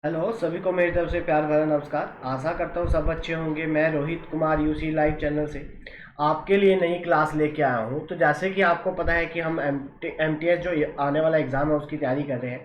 Hello सभी को मेरी तरफ से प्यार भरा नमस्कार। आशा करता हूँ सब अच्छे होंगे। मैं Rohit Kumar UC live channel से आपके लिए नई क्लास लेके आया हूँ। तो जैसे कि आपको पता है कि हम एम टी एस जो आने वाला एग्ज़ाम है उसकी तैयारी कर रहे हैं,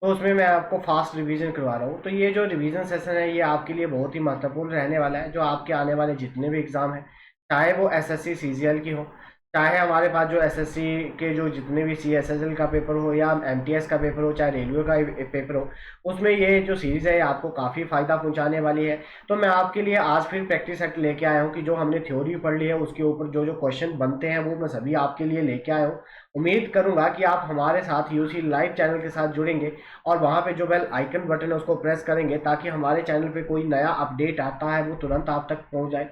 तो उसमें मैं आपको फास्ट रिवीजन करवा रहा हूँ। तो ये जो रिवीजन सेशन है ये आपके लिए बहुत ही महत्वपूर्ण रहने वाला है। जो आपके आने वाले जितने भी एग्ज़ाम हैं, चाहे वो एस एस सी सी जी एल की हो, चाहे हमारे पास जो एसएससी के जो जितने भी सी एस एस एल का पेपर हो या एमटीएस का पेपर हो, चाहे रेलवे का पेपर हो, उसमें ये जो सीरीज़ है आपको काफ़ी फ़ायदा पहुंचाने वाली है। तो मैं आपके लिए आज फिर प्रैक्टिस सेट लेके आया हूँ कि जो हमने थ्योरी पढ़ ली है उसके ऊपर जो जो क्वेश्चन बनते हैं वो मैं सभी आपके लिए लेके आया हूँ। उम्मीद करूंगा कि आप हमारे साथ यूसी लाइव चैनल के साथ जुड़ेंगे और वहाँ पे जो बेल आइकन बटन है उसको प्रेस करेंगे ताकि हमारे चैनल पे कोई नया अपडेट आता है वो तुरंत आप तक पहुँच जाए।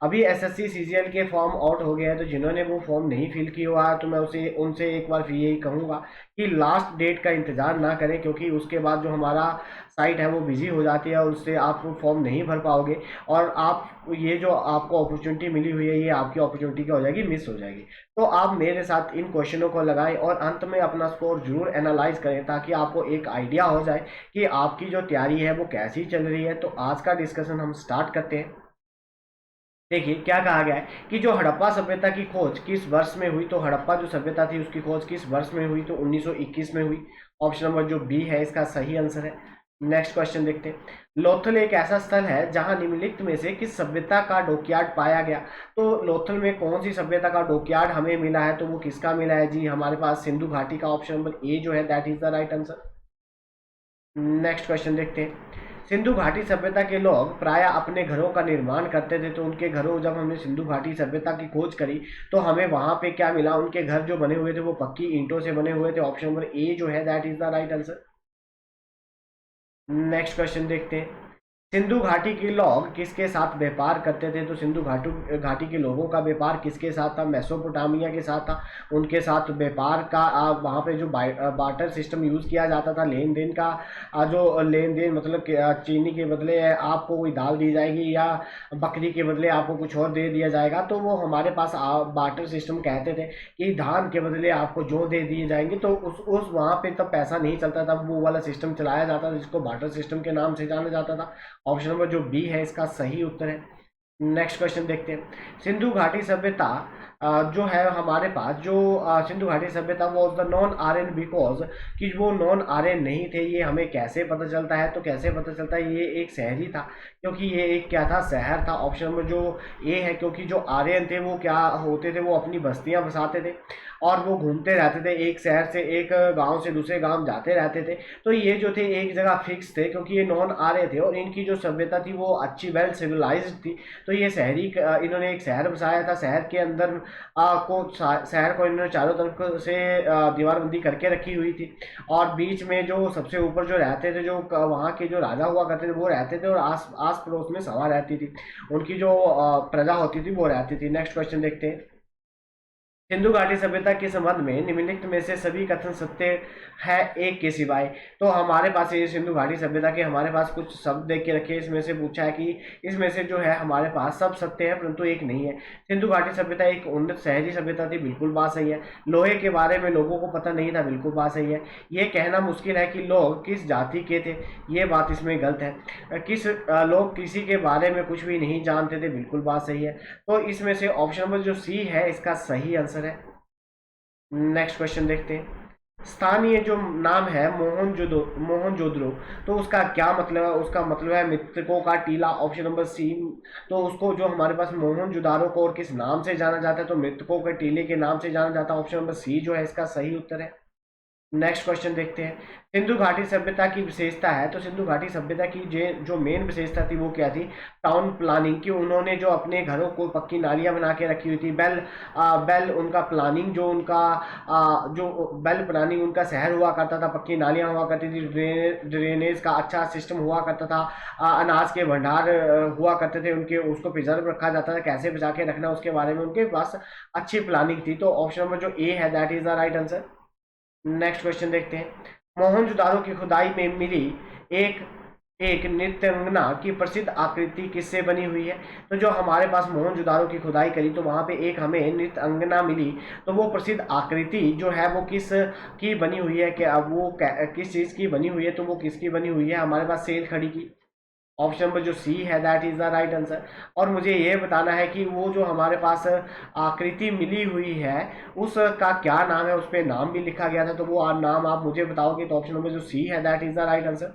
अभी एसएससी सीजीएल के फॉर्म आउट हो गए हैं, तो जिन्होंने वो फॉर्म नहीं फिल किया हुआ है तो मैं उसे उनसे एक बार फिर यही कहूँगा कि लास्ट डेट का इंतज़ार ना करें, क्योंकि उसके बाद जो हमारा साइट है वो बिजी हो जाती है और उससे आप वो फॉर्म नहीं भर पाओगे और आप ये जो आपको अपॉर्चुनिटी मिली हुई है ये आपकी अपॉर्चुनिटी क्या हो जाएगी, मिस हो जाएगी। तो आप मेरे साथ इन क्वेश्चनों को लगाएं और अंत में अपना स्कोर जरूर एनालाइज करें ताकि आपको एक आइडिया हो जाए कि आपकी जो तैयारी है वो कैसी चल रही है। तो आज का डिस्कशन हम स्टार्ट करते हैं। देखिए क्या कहा गया है कि जो हड़प्पा सभ्यता की खोज किस वर्ष में हुई। तो हड़प्पा जो सभ्यता थी उसकी खोज किस वर्ष में हुई, तो 1921 में हुई। ऑप्शन नंबर जो बी है इसका सही आंसर है। नेक्स्ट क्वेश्चन देखते हैं। लोथल एक ऐसा स्थल है जहां निम्नलिखित में से किस सभ्यता का डॉकयार्ड पाया गया। तो लोथल में कौन सी सभ्यता का डॉकयार्ड हमें मिला है, तो वो किसका मिला है जी, हमारे पास सिंधु घाटी का। ऑप्शन नंबर ए जो है that is the right answer. Next question देखते हैं। सिंधु घाटी सभ्यता के लोग प्राय अपने घरों का निर्माण करते थे, तो उनके घरों, जब हमने सिंधु घाटी सभ्यता की खोज करी तो हमें वहां पे क्या मिला, उनके घर जो बने हुए थे वो पक्की ईंटों से बने हुए थे। ऑप्शन नंबर ए जो है that is the right answer. Next question देखते हैं। सिंधु घाटी के लोग किसके साथ व्यापार करते थे। तो सिंधु घाटी घाटी के लोगों का व्यापार किसके साथ था, मेसोपोटामिया के साथ था। उनके साथ व्यापार का वहाँ पे जो बार्टर सिस्टम यूज़ किया जाता था, लेन देन का। जो लेन देन मतलब कि, चीनी के बदले आपको कोई दाल दी जाएगी या बकरी के बदले आपको कुछ और दे दिया जाएगा, तो वो हमारे पास बार्टर सिस्टम कहते थे कि धान के बदले आपको जो दे दिए जाएंगे। तो उस वहाँ पे तब पैसा नहीं चलता था, वो वाला सिस्टम चलाया जाता था जिसको बार्टर सिस्टम के नाम से जाना जाता था। ऑप्शन नंबर जो बी है इसका सही उत्तर है। नेक्स्ट क्वेश्चन देखते हैं। सिंधु घाटी सभ्यता जो है हमारे पास जो सिंधु घाटी सभ्यता was the non Aryan because कि वो नॉन आर्यन नहीं थे। ये हमें कैसे पता चलता है, तो कैसे पता चलता है, ये एक शहरी था, क्योंकि ये एक क्या था, शहर था। ऑप्शन नंबर जो ए है, क्योंकि जो आर्यन थे वो क्या होते थे, वो अपनी बस्तियां बसाते थे और वो घूमते रहते थे, एक शहर से एक गांव से दूसरे गांव जाते रहते थे। तो ये जो थे एक जगह फिक्स थे, क्योंकि ये नॉन आर्य थे और इनकी जो सभ्यता थी वो अच्छी वेल सिविलाइज्ड थी। तो ये शहरी इन्होंने एक शहर बसाया था। शहर के अंदर शहर को इन्होंने चारों तरफ से दीवारबंदी करके रखी हुई थी और बीच में जो सबसे ऊपर जो रहते थे, जो वहाँ के जो राजा हुआ करते थे वो रहते थे और आस आस पड़ोस में सभा रहती थी, उनकी जो प्रजा होती थी वो रहती थी। नेक्स्ट क्वेश्चन देखते हैं। सिंधु घाटी सभ्यता के संबंध में निम्नलिखित में से सभी कथन सत्य है एक के सिवाय। तो हमारे पास ये सिंधु घाटी सभ्यता के हमारे पास कुछ शब्द देख के रखे, इसमें से पूछा है कि इसमें से जो है हमारे पास सब सत्य है परंतु एक नहीं है। सिंधु घाटी सभ्यता एक उन्नत शहरी सभ्यता थी, बिल्कुल बात सही है। लोहे के बारे में लोगों को पता नहीं था, बिल्कुल बात सही है। ये कहना मुश्किल है कि लोग किस जाति के थे, ये बात इसमें गलत है। लोग किसी के बारे में कुछ भी नहीं जानते थे, बिल्कुल बात सही है। तो इसमें से ऑप्शन नंबर जो सी है इसका सही आंसर है। नेक्स्ट क्वेश्चन देखते हैं। स्थानीय जो नाम है मोहनजोदड़ो, तो उसका क्या मतलब है। उसका मतलब है मृतकों का टीला। Option number C. तो उसको जो हमारे पास मोहनजोदारो को और किस नाम से जाना जाता है, तो मृतकों के टीले के नाम से जाना जाता है। ऑप्शन नंबर सी जो है इसका सही उत्तर है। नेक्स्ट क्वेश्चन देखते हैं। सिंधु घाटी सभ्यता की विशेषता है, तो सिंधु घाटी सभ्यता की जो मेन विशेषता थी वो क्या थी, टाउन प्लानिंग की। उन्होंने जो अपने घरों को पक्की नालियां बना के रखी हुई थी। बेल उनका प्लानिंग जो उनका जो बेल प्लानिंग उनका शहर हुआ करता था, पक्की नालियां हुआ करती थी, ड्रेनेज का अच्छा सिस्टम हुआ करता था, अनाज के भंडार हुआ करते थे उनके, उसको प्रिजर्व रखा जाता था, कैसे बचा के रखना उसके बारे में उनके पास अच्छी प्लानिंग थी। तो ऑप्शन नंबर जो ए है that is the right answer. Next question देखते हैं। मोहनजोदारो की खुदाई में मिली एक एक नृत्यांगना की प्रसिद्ध आकृति किससे बनी हुई है? तो जो हमारे पास मोहनजोदारो की खुदाई करी तो वहां पे एक हमें नृत्यांगना मिली, तो वो प्रसिद्ध आकृति जो है वो किस की बनी हुई है, कि अब वो किस चीज की बनी हुई है? तो वो किसकी बनी हुई है? हमारे पास सेल खड़ी की। ऑप्शन नंबर जो सी है that is the right answer. और मुझे ये बताना है कि वो जो हमारे पास आकृति मिली हुई है उसका क्या नाम है, उस पर नाम भी लिखा गया था, तो वो नाम आप मुझे बताओगे। तो ऑप्शन नंबर जो सी है that is the right answer.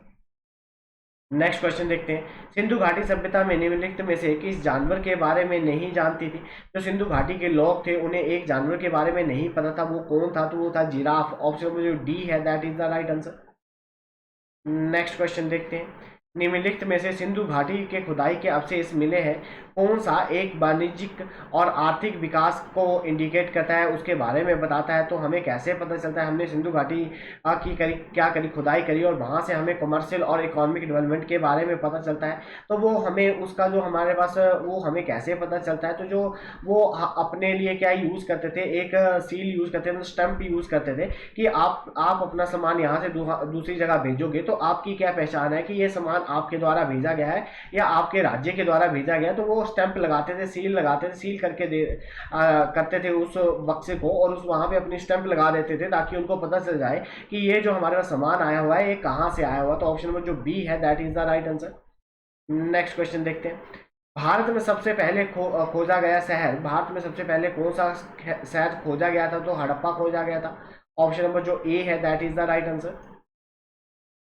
Next question देखते हैं। सिंधु घाटी सभ्यता में निम्नलिखित में से किस जानवर के बारे में नहीं जानती थी? जो सिंधु घाटी के लोग थे उन्हें एक जानवर के बारे में नहीं पता था, वो कौन था? तो वो था जिराफ। ऑप्शन नंबर जो डी है that is the right answer. Next question देखते हैं। निम्नलिखित में से सिंधु घाटी के खुदाई के अवशेष मिले हैं, कौन सा एक वाणिज्यिक और आर्थिक विकास को इंडिकेट करता है, उसके बारे में बताता है? तो हमें कैसे पता चलता है? हमने सिंधु घाटी की करी क्या करी, खुदाई करी, और वहाँ से हमें कमर्शियल और इकोनॉमिक डेवलपमेंट के बारे में पता चलता है। तो वो हमें उसका जो हमारे पास वो हमें कैसे पता चलता है? तो जो वो अपने लिए क्या यूज़ करते थे, एक सील यूज़ करते थे, स्टम्प यूज़ करते थे कि आप अपना सामान यहाँ से दूसरी जगह भेजोगे तो आपकी क्या पहचान है कि ये सामान आपके द्वारा भेजा गया है या आपके राज्य के द्वारा भेजा गया? तो वो स्टैंप लगाते थे, सील लगाते थे, सील करके करते थे उस बक्से को, और उस वहाँ पे अपनी स्टैंप लगा देते थे ताकि उनको पता चल जाए कि ये जो हमारे पास सामान आया हुआ है ये कहाँ से आया हुआ। तो ऑप्शन नंबर जो बी है that is the right answer. Next question देखते हैं। भारत में सबसे पहले खोजा गया शहर, भारत में सबसे पहले कौन सा शहर खोजा गया था? तो हड़प्पा खोजा गया था। ऑप्शन नंबर जो ए है that is the right answer.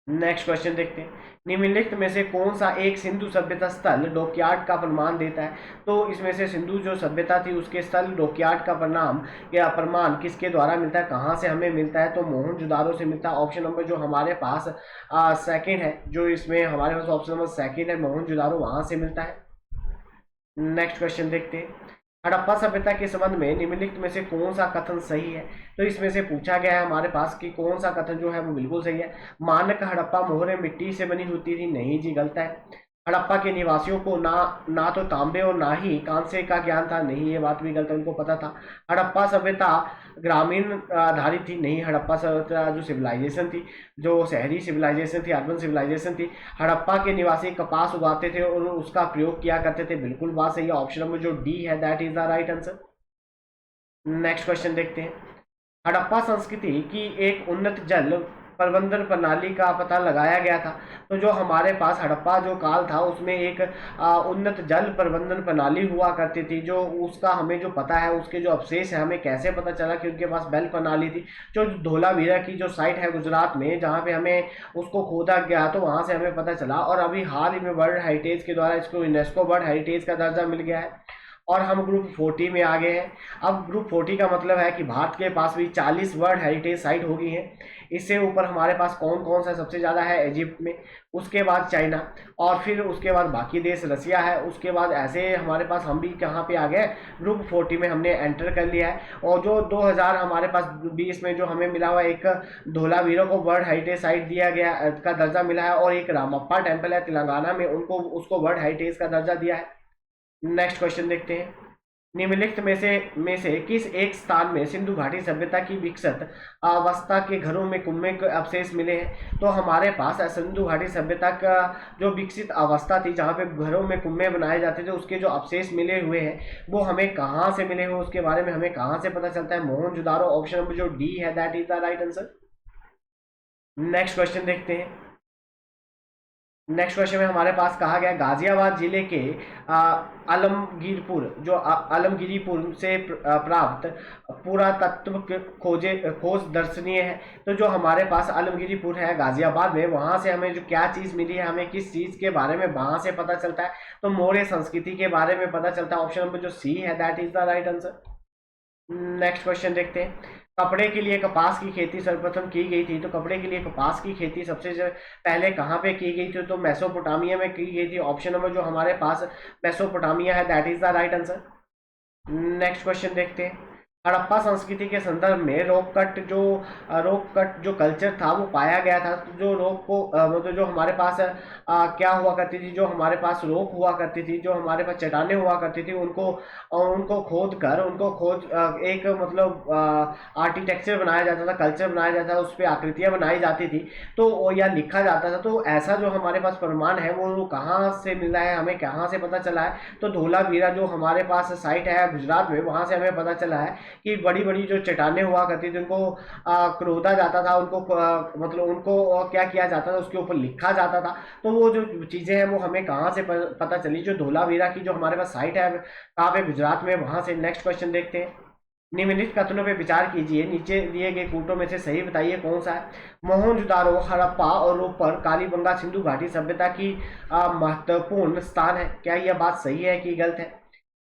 Next question देखते हैं। निम्नलिखित में से कौन सा एक सिंधु सभ्यता स्थल डॉकयार्ड का प्रमाण देता है? तो इसमें से सिंधु जो सभ्यता थी उसके स्थल डॉकयार्ड का परिणाम या प्रमाण किसके द्वारा मिलता है, कहाँ से हमें मिलता है? तो मोहनजोदारो से मिलता है। ऑप्शन नंबर जो हमारे पास सेकंड है, जो इसमें हमारे पास ऑप्शन नंबर सेकंड है, मोहनजोदारो, वहाँ से मिलता है। नेक्स्ट क्वेश्चन देखते हैं। हड़प्पा सभ्यता के संबंध में निम्नलिखित में से कौन सा कथन सही है? तो इसमें से पूछा गया है हमारे पास कि कौन सा कथन जो है वो बिल्कुल सही है। मानक हड़प्पा मोहरें मिट्टी से बनी होती थी, नहीं जी, गलत है। हड़प्पा के निवासियों को ना तो तांबे और ना ही कांसे का ज्ञान था, नहीं, ये बात भी गलत है, उनको पता था। हड़प्पा सभ्यता ग्रामीण आधारित थी, नहीं। हड़प्पा सभ्यता जो सिविलाइजेशन थी, जो शहरी सिविलाइजेशन थी, अर्बन सिविलाइजेशन थी। हड़प्पा के निवासी कपास उगाते थे और उसका प्रयोग किया करते थे, बिल्कुल बात सही है। ऑप्शन नंबर जो डी है that is the right answer. Next question देखते हैं। हड़प्पा संस्कृति की एक उन्नत जल प्रबंधन प्रणाली का पता लगाया गया था। तो जो हमारे पास हड़प्पा जो काल था उसमें एक उन्नत जल प्रबंधन प्रणाली हुआ करती थी, जो उसका हमें जो पता है, उसके जो अवशेष है हमें कैसे पता चला कि उनके पास बेल प्रणाली थी? जो धोलावीरा की जो साइट है गुजरात में, जहाँ पे हमें उसको खोदा गया तो वहाँ से हमें पता चला, और अभी हाल ही में वर्ल्ड हेरिटेज के द्वारा इसको यूनेस्को वर्ल्ड हेरिटेज का दर्जा मिल गया है, और हम ग्रुप 40 में आ गए हैं। अब ग्रुप 40 का मतलब है कि भारत के पास भी 40 वर्ल्ड हेरिटेज साइट हो गई हैं। इससे ऊपर हमारे पास कौन कौन सा सबसे ज़्यादा है? इजिप्ट में, उसके बाद चाइना, और फिर उसके बाद बाकी देश रसिया है, उसके बाद ऐसे हमारे पास हम भी कहाँ पे आ गए? ग्रुप 40 में हमने एंटर कर लिया है। और जो 2000 हमारे पास 20 में जो हमें मिला हुआ एक धोलावीरा को वर्ल्ड हेरिटेज साइट दिया गया का दर्जा मिला है, और एक रामप्पा टेम्पल है तेलंगाना में, उनको उसको वर्ल्ड हेरिटेज का दर्जा दिया है। नेक्स्ट क्वेश्चन देखते हैं। निम्नलिखित में से किस एक स्थान में सिंधु घाटी सभ्यता की विकसित अवस्था के घरों में कुएं के अवशेष मिले हैं? तो हमारे पास सिंधु घाटी सभ्यता का जो विकसित अवस्था थी, जहाँ पे घरों में कुएं बनाए जाते थे, उसके जो अवशेष मिले हुए हैं वो हमें कहाँ से मिले हुए, उसके बारे में हमें कहाँ से पता चलता है? मोहनजोदारो। ऑप्शन नंबर जो डी है that is the right answer. Next question देखते हैं। नेक्स्ट क्वेश्चन में हमारे पास कहा गया गाजियाबाद जिले के आलमगीरपुर जो आलमगीरीपुर से प्राप्त पुरातत्व खोज दर्शनीय है। तो जो हमारे पास आलमगीरीपुर है गाजियाबाद में, वहाँ से हमें जो क्या चीज़ मिली है, हमें किस चीज़ के बारे में वहाँ से पता चलता है? तो मौर्य संस्कृति के बारे में पता चलता है। ऑप्शन नंबर जो सी है that is the right answer. Next question देखते हैं। कपड़े के लिए कपास की खेती सर्वप्रथम की गई थी। तो कपड़े के लिए कपास की खेती सबसे पहले कहाँ पे की गई थी? तो मेसोपोटामिया में की गई थी। ऑप्शन नंबर जो हमारे पास मेसोपोटामिया है that is the right answer. Next question देखते हैं। हड़प्पा संस्कृति के संदर्भ में रॉक कट जो कल्चर था वो पाया गया था। तो जो रॉक को मतलब जो हमारे पास क्या हुआ करती थी, जो हमारे पास रॉक हुआ करती थी, जो हमारे पास चट्टानें हुआ करती थी, उनको खोद कर एक मतलब आर्किटेक्चर बनाया जाता था, कल्चर बनाया जाता था, उस पर आकृतियाँ बनाई जाती थी, तो या लिखा जाता था। तो ऐसा जो हमारे पास प्रमाण है वो कहाँ से मिला है, हमें कहाँ से पता चला है? तो धोलावीरा जो हमारे पास साइट है गुजरात में, वहाँ से हमें पता चला है कि बड़ी बड़ी जो चट्टानें हुआ करती थी उनको क्रोदा जाता था, मतलब उनको क्या किया जाता था, उसके ऊपर लिखा जाता था। तो वो जो चीज़ें हैं वो हमें कहाँ से पता चली? जो धोलावीरा की जो हमारे पास साइट है कहाँ पे, गुजरात में, वहाँ से। नेक्स्ट क्वेश्चन देखते हैं। निम्नलिखित कथनों पर विचार कीजिए, नीचे दिए गए कूटों में से सही बताइए कौन सा है। मोहनजोदारो, हड़प्पा और रोपर कालीबंगा सिंधु घाटी सभ्यता की महत्वपूर्ण स्थान है। क्या यह बात सही है कि गलत है?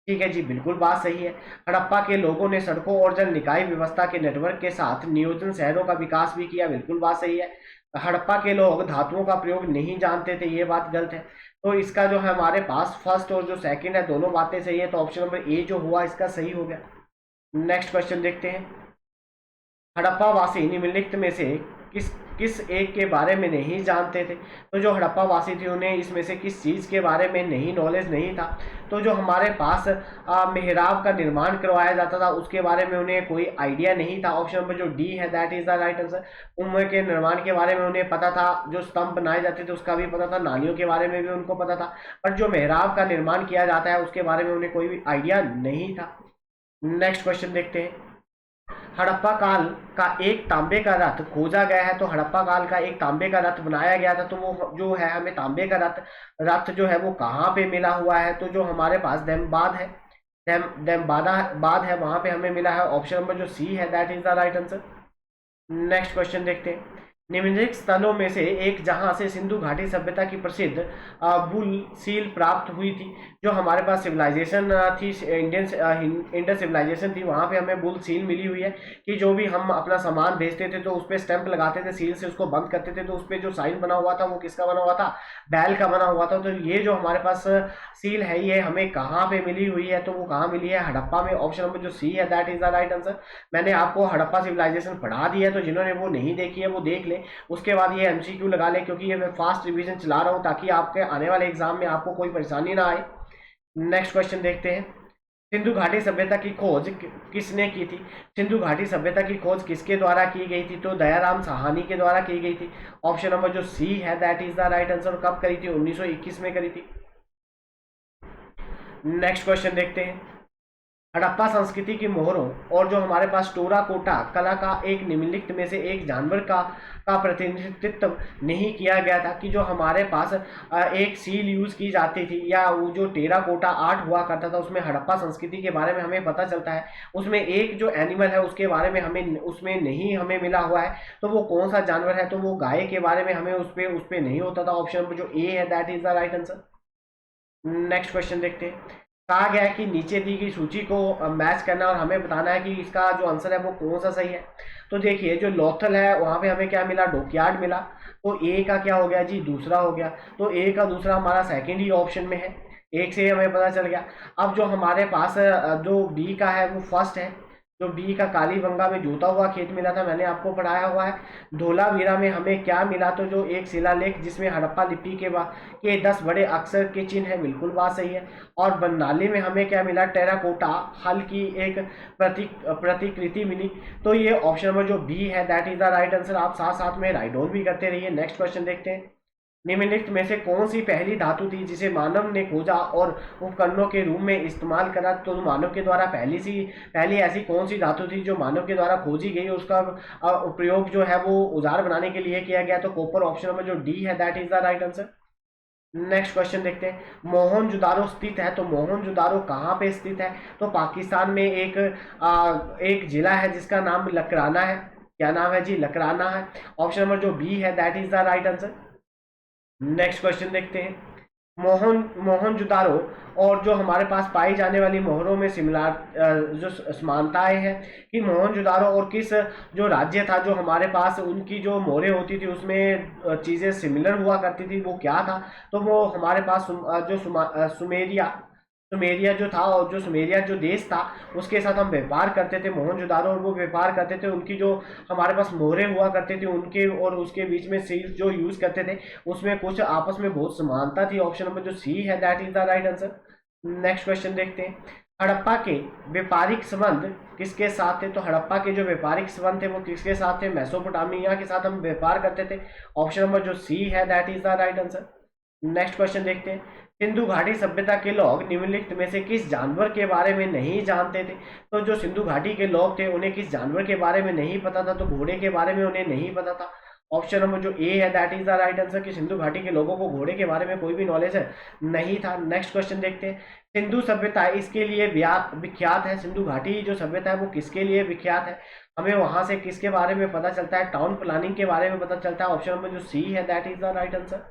ठीक है जी, बिल्कुल बात सही है। हड़प्पा के लोगों ने सड़कों और जल निकाय व्यवस्था के नेटवर्क के साथ नियोजन शहरों का विकास भी किया। बिल्कुल बात सही है। हड़प्पा के लोग धातुओं का प्रयोग नहीं जानते थे, ये बात गलत है। तो इसका जो है हमारे पास फर्स्ट और जो सेकंड है दोनों बातें सही है, तो ऑप्शन नंबर ए जो हुआ इसका सही हो गया। नेक्स्ट क्वेश्चन देखते हैं। हड़प्पा वासी निम्नलिखित में से किस किस एक के बारे में नहीं जानते थे? तो जो हड़प्पा वासी थे उन्हें इसमें से किस चीज़ के बारे में नहीं नॉलेज नहीं था? तो जो हमारे पास मेहराब का निर्माण करवाया जाता था उसके बारे में उन्हें कोई आइडिया नहीं था। ऑप्शन नंबर जो डी है that is the right answer. कुएं के निर्माण के बारे में उन्हें पता था, जो स्तंभ बनाए जाते थे उसका भी पता था, नालियों के बारे में भी उनको पता था, पर जो मेहराब का निर्माण किया जाता है उसके बारे में उन्हें कोई भी आइडिया नहीं था। नेक्स्ट क्वेश्चन देखते हैं। हड़प्पा काल का एक तांबे का रथ खोजा गया है। तो हड़प्पा काल का एक तांबे का रथ बनाया गया था, तो वो जो है हमें तांबे का रथ रथ जो है वो कहाँ पे मिला हुआ है? तो जो हमारे पास दहमबाद है, दहमबादा बाद है, वहां पे हमें मिला है। ऑप्शन नंबर जो सी है that is the right answer. Next question देखते हैं। निम्नलिखित स्थलों में से एक जहां से सिंधु घाटी सभ्यता की प्रसिद्ध बुल सील प्राप्त हुई थी। जो हमारे पास सिविलाइजेशन थी, इंडस सिविलाइजेशन थी, वहां पे हमें बुल सील मिली हुई है कि जो भी हम अपना सामान भेजते थे तो उस पर स्टैंप लगाते थे, सील से उसको बंद करते थे, तो उस पर जो साइन बना हुआ था वो किसका बना हुआ था? बैल का बना हुआ था। तो ये जो हमारे पास सील है ये हमें कहाँ पे मिली हुई है? तो वो कहाँ मिली है? हड़प्पा में। ऑप्शन नंबर जो सी है that is the right answer. मैंने आपको हड़प्पा सिविलाइजेशन पढ़ा दी है, तो जिन्होंने वो नहीं देखी है वो देख ले, उसके बाद ये एमसीक्यू लगा ले, क्योंकि ये मैं फास्ट रिवीजन चला रहा हूँ ताकि आपके आने वाले एग्जाम में आपको कोई परेशानी ना आए। नेक्स्ट क्वेश्चन देखते हैं। सिंधु घाटी सभ्यता की खोज किसने की थी? सिंधु घाटी सभ्यता की खोज किसके द्वारा की गई थी? तो दयाराम साहनी के द्वारा की गई थी। ऑप्शन नंबर जो सी है that is the right answer. कब करी थी? 1921 में करी थी। नेक्स्ट क्वेश्चन देखते हैं। हड़प्पा संस्कृति की मोहरों और जो हमारे पास टेराकोटा कला का एक निम्नलिखित में से एक जानवर का प्रतिनिधित्व नहीं किया गया था। कि जो हमारे पास एक सील यूज की जाती थी या वो जो टेराकोटा आर्ट हुआ करता था उसमें हड़प्पा संस्कृति के बारे में हमें पता चलता है। उसमें एक जो एनिमल है उसके बारे में हमें उसमें नहीं हमें मिला हुआ है, तो वो कौन सा जानवर है? तो वो गाय के बारे में हमें उस पर नहीं होता था। ऑप्शन नंबर जो ए है that is the right answer. Next question देखते हैं। कहा गया है कि नीचे दी गई सूची को मैच करना और हमें बताना है कि इसका जो आंसर है वो कौन सा सही है। तो देखिए जो लोथल है वहां पे हमें क्या मिला? डॉकयार्ड मिला। तो ए का क्या हो गया जी? दूसरा हो गया। तो ए का दूसरा हमारा सेकंड ही ऑप्शन में है, एक से ही हमें पता चल गया। अब जो हमारे पास जो बी का है वो फर्स्ट है। जो बी का कालीबंगा में जोता हुआ खेत मिला था, मैंने आपको पढ़ाया हुआ है। धोलावीरा में हमें क्या मिला? तो जो एक शिलालेख जिसमें हड़प्पा लिपि के 10 बड़े अक्षर के चिन्ह है। बिल्कुल बात सही है। और बन्नाली में हमें क्या मिला? टेराकोटा हल की एक प्रतिकृति मिली। तो ये ऑप्शन नंबर जो बी है that is the right answer. आप साथ साथ में राइट डाउन भी करते रहिए। नेक्स्ट क्वेश्चन देखते हैं। निम्नलिखित में से कौन सी पहली धातु थी जिसे मानव ने खोजा और उपकरणों के रूप में इस्तेमाल करा? तो मानव के द्वारा पहली ऐसी कौन सी धातु थी जो मानव के द्वारा खोजी गई, उसका उपयोग जो है वो औजार बनाने के लिए किया गया? तो कॉपर। ऑप्शन नंबर जो डी है that is the right answer. Next question देखते हैं। मोहनजोदारो स्थित है, तो मोहनजोदारो कहाँ पे स्थित है? तो पाकिस्तान में एक जिला है जिसका नाम लकराना है। क्या नाम है जी? लकराना है। ऑप्शन नंबर जो बी है that is the right answer. Next question देखते हैं। मोहनजोदारो और जो हमारे पास पाई जाने वाली मोहरों में सिमिलर जो समानताएं हैं कि मोहनजोदारो और किस जो राज्य था जो हमारे पास उनकी जो मोहरें होती थी उसमें चीज़ें सिमिलर हुआ करती थी, वो क्या था? तो वो हमारे पास सुमेरिया सुमेरिया जो था, और जो सुमेरिया जो देश था उसके साथ हम व्यापार करते थे, मोहनजोदारो, और वो व्यापार करते थे, उनकी जो हमारे पास मोहरें हुआ करते थे उनके और उसके बीच में सील्स जो यूज करते थे उसमें कुछ आपस में बहुत समानता थी। ऑप्शन नंबर जो सी है that is the right answer. Next question देखते हैं, हड़प्पा के व्यापारिक संबंध किसके साथ थे? तो हड़प्पा के जो व्यापारिक संबंध थे वो किसके साथ थे? मेसोपोटामिया के साथ हम व्यापार करते थे। ऑप्शन नंबर जो सी है that is the right answer. Next question देखते हैं, सिंधु घाटी सभ्यता के लोग निम्नलिखित में से किस जानवर के बारे में नहीं जानते थे? तो जो सिंधु घाटी के लोग थे उन्हें किस जानवर के बारे में नहीं पता था? तो घोड़े के बारे में उन्हें नहीं पता था। ऑप्शन नंबर जो ए है that is the right answer, कि सिंधु घाटी के लोगों को घोड़े के बारे में कोई भी नॉलेज है नहीं था। नेक्स्ट क्वेश्चन देखते हैं, सिंधु सभ्यता इसके लिए विख्यात है? सिंधु घाटी जो सभ्यता है वो किसके लिए विख्यात है? हमें वहां से किसके बारे में पता चलता है? टाउन प्लानिंग के बारे में पता चलता है। ऑप्शन नंबर जो सी है that is the right answer.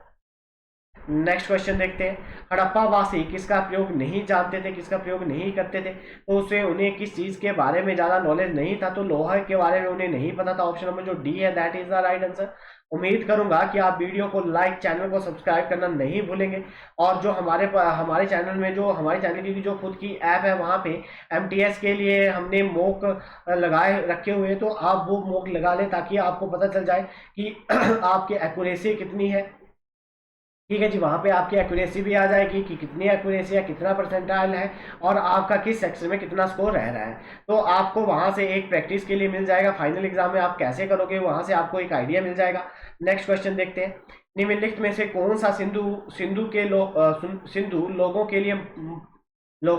Next question देखते हैं, हड़प्पा वासी किसका प्रयोग नहीं जानते थे, किसका प्रयोग नहीं करते थे? तो उसे उन्हें किस चीज के बारे में ज्यादा नॉलेज नहीं था? तो लोहा के बारे में उन्हें नहीं पता था। ऑप्शन नंबर जो डी है that is the right answer. उम्मीद करूंगा कि आप वीडियो को लाइक, चैनल को सब्सक्राइब करना नहीं भूलेंगे, और जो हमारे चैनल में जो हमारे चैनल की जो खुद की ऐप है वहाँ पे एमटीएस के लिए हमने मॉक लगाए रखे हुए हैं, तो आप वो मॉक लगा लें ताकि आपको पता चल जाए कि आपकी एक्यूरेसी कितनी है। ठीक है जी, वहाँ पे आपकी एक्यूरेसी भी आ जाएगी कि कितनी एक्यूरेसी है, कितना परसेंटाइल है, और आपका किस सेक्शन में कितना स्कोर रह रहा है। तो आपको वहाँ से एक प्रैक्टिस के लिए मिल जाएगा, फाइनल एग्जाम में आप कैसे करोगे वहाँ से आपको एक आइडिया मिल जाएगा। नेक्स्ट क्वेश्चन देखते हैं, निम्नलिखित में से कौन सा सिंधु लोगों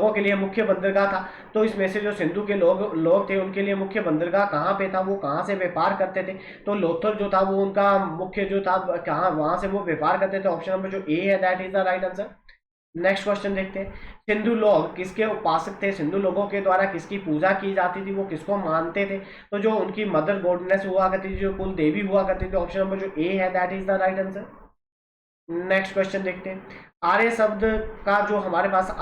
के लिए मुख्य बंदरगाह था? तो इसमें से जो सिंधु के लोग थे उनके लिए मुख्य बंदरगाह कहाँ पे था, वो कहाँ से व्यापार करते थे? तो लोथल जो था वो उनका मुख्य जो था, कहाँ वहां से वो व्यापार करते थे। ऑप्शन नंबर जो ए है that is the right answer. Next question देखते हैं, सिंधु लोग किसके उपासक थे? सिंधु लोगों के द्वारा किसकी पूजा की जाती थी, वो किसको मानते थे? तो जो उनकी मदर गॉडनेस हुआ करती थी, जो कुल देवी हुआ करती थी। ऑप्शन नंबर जो ए है that is the right answer. Next question देखते हैं, आर्य शब्द का जो हमारे पास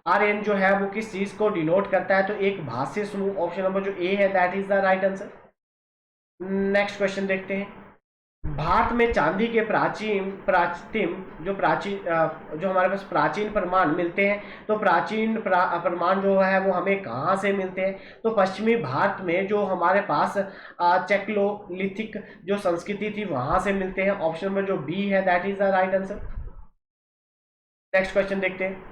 आर्यन जो है वो किस चीज को डिनोट करता है? तो एक भाष्य समूह। ऑप्शन नंबर जो ए है that is the right answer. Next question देखते हैं, भारत में चांदी के जो हमारे पास प्राचीन प्रमाण मिलते हैं, तो प्राचीन प्रमाण जो है वो हमें कहाँ से मिलते हैं? तो पश्चिमी भारत में जो हमारे पास चेक्लोलिथिक जो संस्कृति थी वहां से मिलते हैं। ऑप्शन नंबर जो बी है that is the right answer. Next question देखते हैं,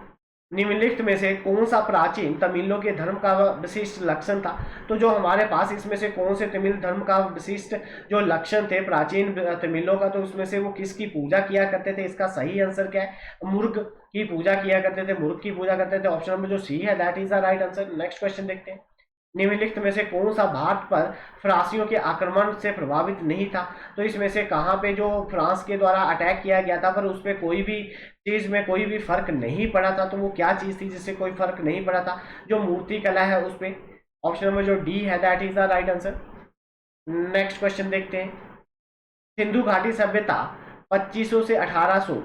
निम्नलिखित में से कौन सा प्राचीन तमिलों के धर्म का विशिष्ट लक्षण था? तो जो हमारे पास इसमें से कौन से तमिल धर्म का विशिष्ट जो लक्षण थे प्राचीन तमिलों का, तो उसमें से वो किसकी पूजा किया करते थे? इसका सही आंसर क्या है? मुर्ग की पूजा किया करते थे, मुर्ग की पूजा करते थे। ऑप्शन नंबर जो सी है that is the right answer. Next question देखते हैं, निम्नलिखित में से कौन सा भारत पर फ्रांसियों के आक्रमण से प्रभावित नहीं था? तो इसमें से कहाँ पे जो फ्रांस के द्वारा अटैक किया गया था पर उस पर कोई भी चीज में कोई भी फर्क नहीं पड़ा था? तो वो क्या चीज थी जिससे कोई फर्क नहीं पड़ा था? जो मूर्ति कला है उस पर। ऑप्शन नंबर जो डी है that is the right answer. Next question देखते हैं, सिंधु घाटी सभ्यता 2500 से 1800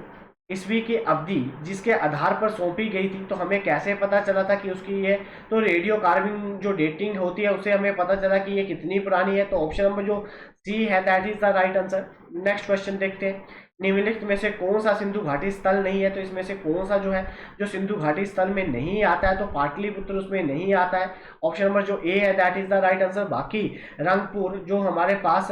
ईस्वी की अवधि जिसके आधार पर सौंपी गई थी, तो हमें कैसे पता चला था कि उसकी ये, तो रेडियो कार्बिंग जो डेटिंग होती है उससे हमें पता चला कि ये कितनी पुरानी है। तो ऑप्शन नंबर जो सी है that is the right answer. Next question देखते हैं, निम्नलिखित में से कौन सा सिंधु घाटी स्थल नहीं है? तो इसमें से कौन सा जो है जो सिंधु घाटी स्थल में नहीं आता है? तो पाटलिपुत्र उसमें नहीं आता है। ऑप्शन नंबर जो ए है that is the right answer. बाकी रंगपुर जो हमारे पास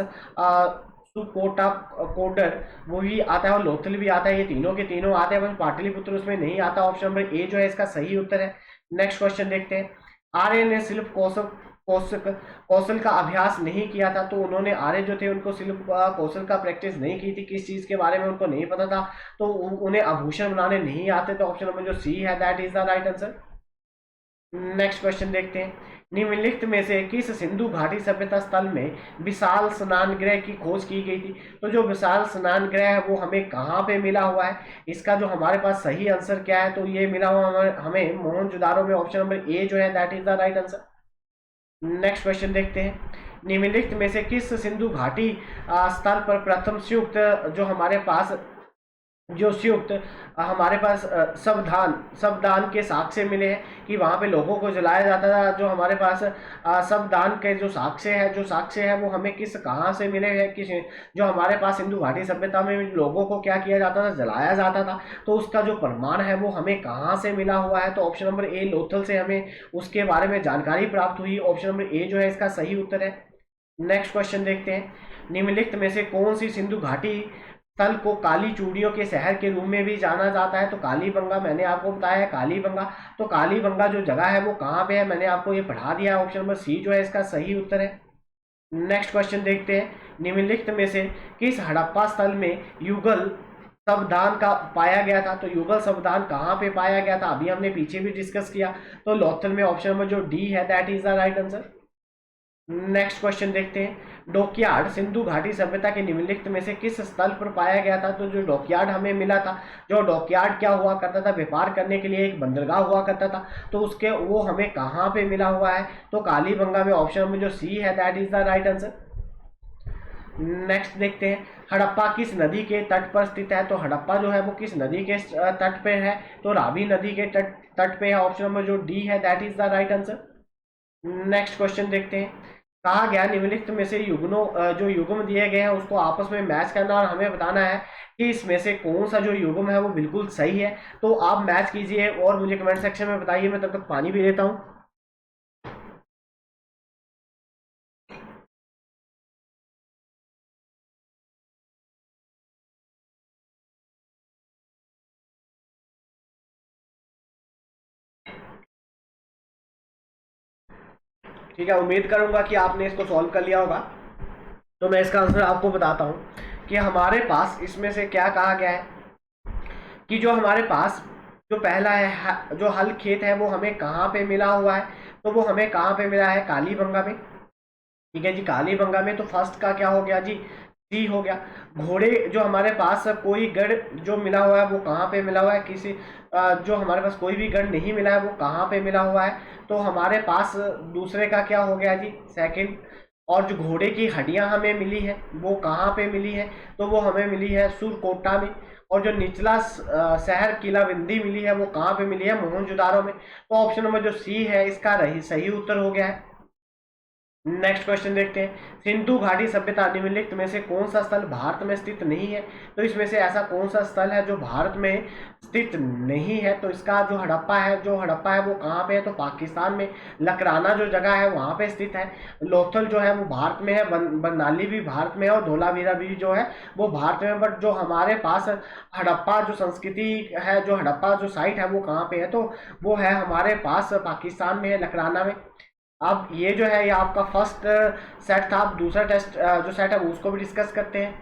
सुकोटा कोडर वो भी आता है और लोथल भी आता है, ये तीनों के तीनों आते हैं, बस पाटलिपुत्र उसमें नहीं आता। ऑप्शन नंबर ए जो है इसका सही उत्तर है। नेक्स्ट क्वेश्चन देखते हैं, आर्य ने शिल्प कौशल का अभ्यास नहीं किया था? तो उन्होंने आर्य जो थे उनको शिल्प कौशल का प्रैक्टिस नहीं की थी, किस चीज के बारे में उनको नहीं पता था? तो उन्हें आभूषण बनाने नहीं आते। तो ऑप्शन नंबर जो सी है that is the right answer. Next question देखते हैं, निम्नलिखित में से किस सिंधु घाटी सभ्यता स्थल में विशाल स्नान गृह की खोज की गई थी? तो जो विशाल स्नान गृह है वो हमें कहाँ पे मिला हुआ है? इसका जो हमारे पास सही आंसर क्या है? तो ये मिला हुआ हमें मोहनजोदारो में। ऑप्शन नंबर ए जो है that is the right answer. Next question देखते हैं, निम्नलिखित में से किस सिंधु घाटी स्तर पर प्रथम संयुक्त जो हमारे पास जोशियुक्त हमारे पास शवदान के साक्ष्य मिले हैं कि वहाँ पे लोगों को जलाया जाता था। जो हमारे पास शवदान के जो साक्ष्य है वो हमें किस कहाँ से मिले हैं, किस जो हमारे पास सिंधु घाटी सभ्यता में लोगों को क्या किया जाता था, जलाया जाता था। तो उसका जो प्रमाण है वो हमें कहाँ से मिला हुआ है, तो ऑप्शन नंबर ए लोथल से हमें उसके बारे में जानकारी प्राप्त हुई। ऑप्शन नंबर ए जो है इसका सही उत्तर है। नेक्स्ट क्वेश्चन देखते हैं, निम्नलिखित में से कौन सी सिंधु घाटी स्थल को काली चूड़ियों के शहर के रूप में भी जाना जाता है, तो कालीबंगा मैंने आपको बताया है कालीबंगा। तो कालीबंगा जो जगह है वो कहाँ पे है, मैंने आपको ये पढ़ा दिया है। ऑप्शन नंबर सी जो है इसका सही उत्तर है। नेक्स्ट क्वेश्चन देखते हैं, निम्नलिखित में से किस हड़प्पा स्थल में युगल संविधान का पाया गया था, तो युगल संविधान कहाँ पे पाया गया था, अभी हमने पीछे भी डिस्कस किया। तो लोथल में ऑप्शन नंबर जो डी है that is the right answer. Next question देखते हैं, डॉकयार्ड सिंधु घाटी सभ्यता के निम्नलिखित में से किस स्थल पर पाया गया था, तो जो डॉकयार्ड हमें मिला था, जो डॉकयार्ड क्या हुआ करता था, व्यापार करने के लिए एक बंदरगाह हुआ करता था। तो उसके वो हमें कहाँ पे मिला हुआ है, तो कालीबंगा में। ऑप्शन में जो सी है that is the right answer. Next देखते हैं, हड़प्पा किस नदी के तट पर स्थित है, तो हड़प्पा जो है वो किस नदी के तट पे है, तो रावी नदी के तट पे है। ऑप्शन नंबर जो डी है that is the right answer. Next question देखते हैं, कहा गया निम्नलिखित में से युग्मों जो युग्म दिए गए हैं उसको आपस में मैच करना और हमें बताना है कि इसमें से कौन सा जो युग्म है वो बिल्कुल सही है। तो आप मैच कीजिए और मुझे कमेंट सेक्शन में बताइए, मैं तब तक पानी भी लेता हूँ। ठीक है, उम्मीद करूंगा कि आपने इसको सॉल्व कर लिया होगा। तो मैं इसका आंसर आपको बताता हूँ कि हमारे पास इसमें से क्या कहा गया है कि जो हमारे पास जो पहला है जो हल खेत है वो हमें कहाँ पे मिला हुआ है, तो वो हमें कहाँ पे मिला है, कालीबंगा में। ठीक है जी, कालीबंगा में। तो फर्स्ट का क्या हो गया जी, सी हो गया। घोड़े जो हमारे पास कोई गढ़ जो मिला हुआ है वो कहाँ पे मिला हुआ है, किसी जो हमारे पास कोई भी गढ़ नहीं मिला है वो कहाँ पे मिला हुआ है, तो हमारे पास दूसरे का क्या हो गया जी, सेकंड। और जो घोड़े की हड्डियां हमें मिली है वो कहाँ पे मिली है, तो वो हमें मिली है सुरकोटा में। और जो निचला शहर किलाविंदी मिली है वो कहाँ पे मिली है, मोहनजोदारो में। तो ऑप्शन नंबर जो सी है इसका सही उत्तर हो गया है। नेक्स्ट क्वेश्चन देखते हैं, सिंधु घाटी सभ्यता निम्नलिखित में से कौन सा स्थल भारत में स्थित नहीं है, तो इसमें से ऐसा कौन सा स्थल है जो भारत में स्थित नहीं है, तो इसका जो हड़प्पा है वो कहाँ पे है, तो पाकिस्तान में लकराना जो जगह है वहाँ पे स्थित है। लोथल जो है वो भारत में है, बरनाली भी भारत में है, और धोलावीरा भी जो है वो भारत में है। बट जो हमारे पास हड़प्पा जो संस्कृति है, जो हड़प्पा जो साइट है वो कहाँ पे है, तो वो है हमारे पास पाकिस्तान में है, लकराना में। अब ये जो है ये आपका फर्स्ट सेट था। अब दूसरा टेस्ट जो सेट है उसको भी डिस्कस करते हैं।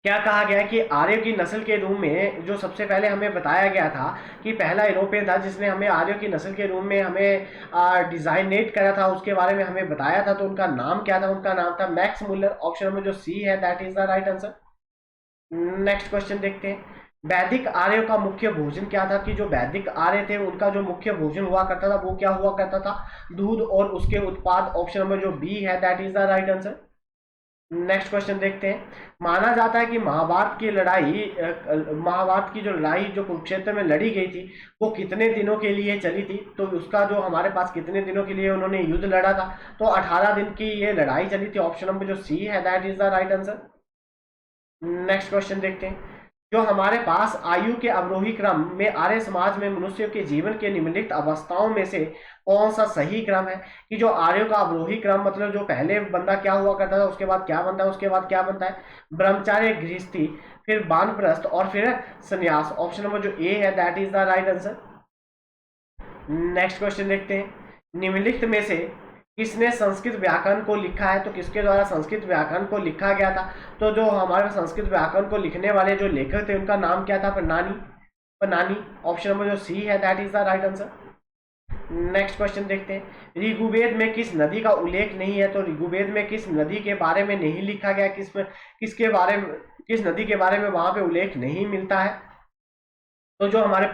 क्या कहा गया है कि आर्य की नस्ल के रूप में जो सबसे पहले हमें बताया गया था कि पहला यूरोपियन था जिसने हमें आर्य की नस्ल के रूप में हमें डिजाइनेट करा था, उसके बारे में हमें बताया था। तो उनका नाम क्या था, उनका नाम था मैक्स मुलर। ऑप्शन नंबर जो सी है that is the right answer. Next question देखते हैं, वैदिक आर्यों का मुख्य भोजन क्या था, कि जो वैदिक आर्य थे उनका जो मुख्य भोजन हुआ करता था वो क्या हुआ करता था, दूध और उसके उत्पाद। ऑप्शन नंबर जो बी है that is the right answer. Next question देखते हैं, माना जाता है कि महाभारत की जो लड़ाई जो कुरुक्षेत्र में लड़ी गई थी वो कितने दिनों के लिए चली थी, तो उसका जो हमारे पास कितने दिनों के लिए उन्होंने युद्ध लड़ा था, तो 18 दिन की ये लड़ाई चली थी। ऑप्शन नंबर जो सी है that is the right answer. Next question देखते हैं, जो हमारे पास आयु के अवरोही क्रम में आर्य समाज में मनुष्य के जीवन के निम्नलिखित अवस्थाओं में से कौन सा सही क्रम है, कि जो आर्यों का अवरोही क्रम मतलब जो पहले बंदा क्या हुआ करता था, उसके बाद क्या बनता है, उसके बाद क्या बनता है, ब्रह्मचार्य, गृहस्थी, फिर वानप्रस्थ और फिर संन्यास। ऑप्शन नंबर जो ए है that is the right answer. Next question देखते हैं, निम्नलिखित में से किसने संस्कृत व्याकरण को लिखा है, तो किसके द्वारा संस्कृत व्याकरण को लिखा गया था, तो जो हमारे संस्कृत व्याकरण को लिखने वाले जो लेखक थे उनका नाम क्या था, पन्नानी। ऑप्शन नंबर जो सी है that is the right answer. Next question देखते हैं, ऋग्वेद में किस नदी का उल्लेख नहीं है, तो ऋग्वेद में किस नदी के बारे में नहीं लिखा गया, किस नदी के बारे में वहां पे उल्लेख नहीं मिलता है, तो जो हमारे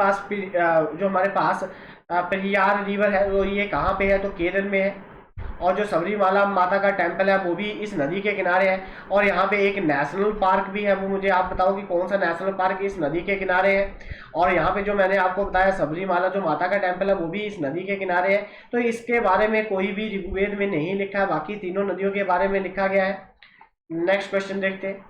पास पेरियार रिवर है वो ये कहाँ पे है, तो केरल में है। और जो सबरीमाला माता का टेम्पल है वो भी इस नदी के किनारे है। और यहाँ पे एक नेशनल पार्क भी है, वो मुझे आप बताओ कि कौन सा नेशनल पार्क इस नदी के किनारे है। और यहाँ पे जो मैंने आपको बताया सबरीमाला जो माता का टेम्पल है वो भी इस नदी के किनारे है। तो इसके बारे में कोई भी ऋग्वेद में नहीं लिखा है, बाकी तीनों नदियों के बारे में लिखा गया है। नेक्स्ट क्वेश्चन देखते हैं।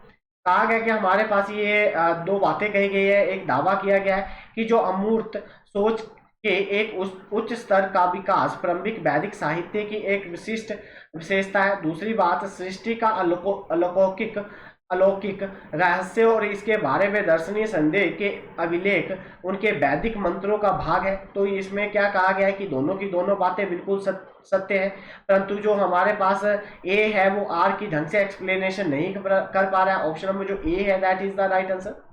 कहा गया कि हमारे पास ये दो बातें कही गई है। एक दावा किया गया है कि जो अमूर्त सोच के एक उच्च स्तर का विकास प्रारंभिक वैदिक साहित्य की एक विशिष्ट विशेषता है। दूसरी बात, सृष्टि का अलौकिक अलौकिक रहस्य और इसके बारे में दर्शनीय संदेह के अभिलेख उनके वैदिक मंत्रों का भाग है। तो इसमें क्या कहा गया है कि दोनों की दोनों बातें बिल्कुल सत्य है, परंतु जो हमारे पास ए है वो आर की ढंग से एक्सप्लेनेशन नहीं कर पा रहा है। ऑप्शन नंबर जो ए है that is the right answer.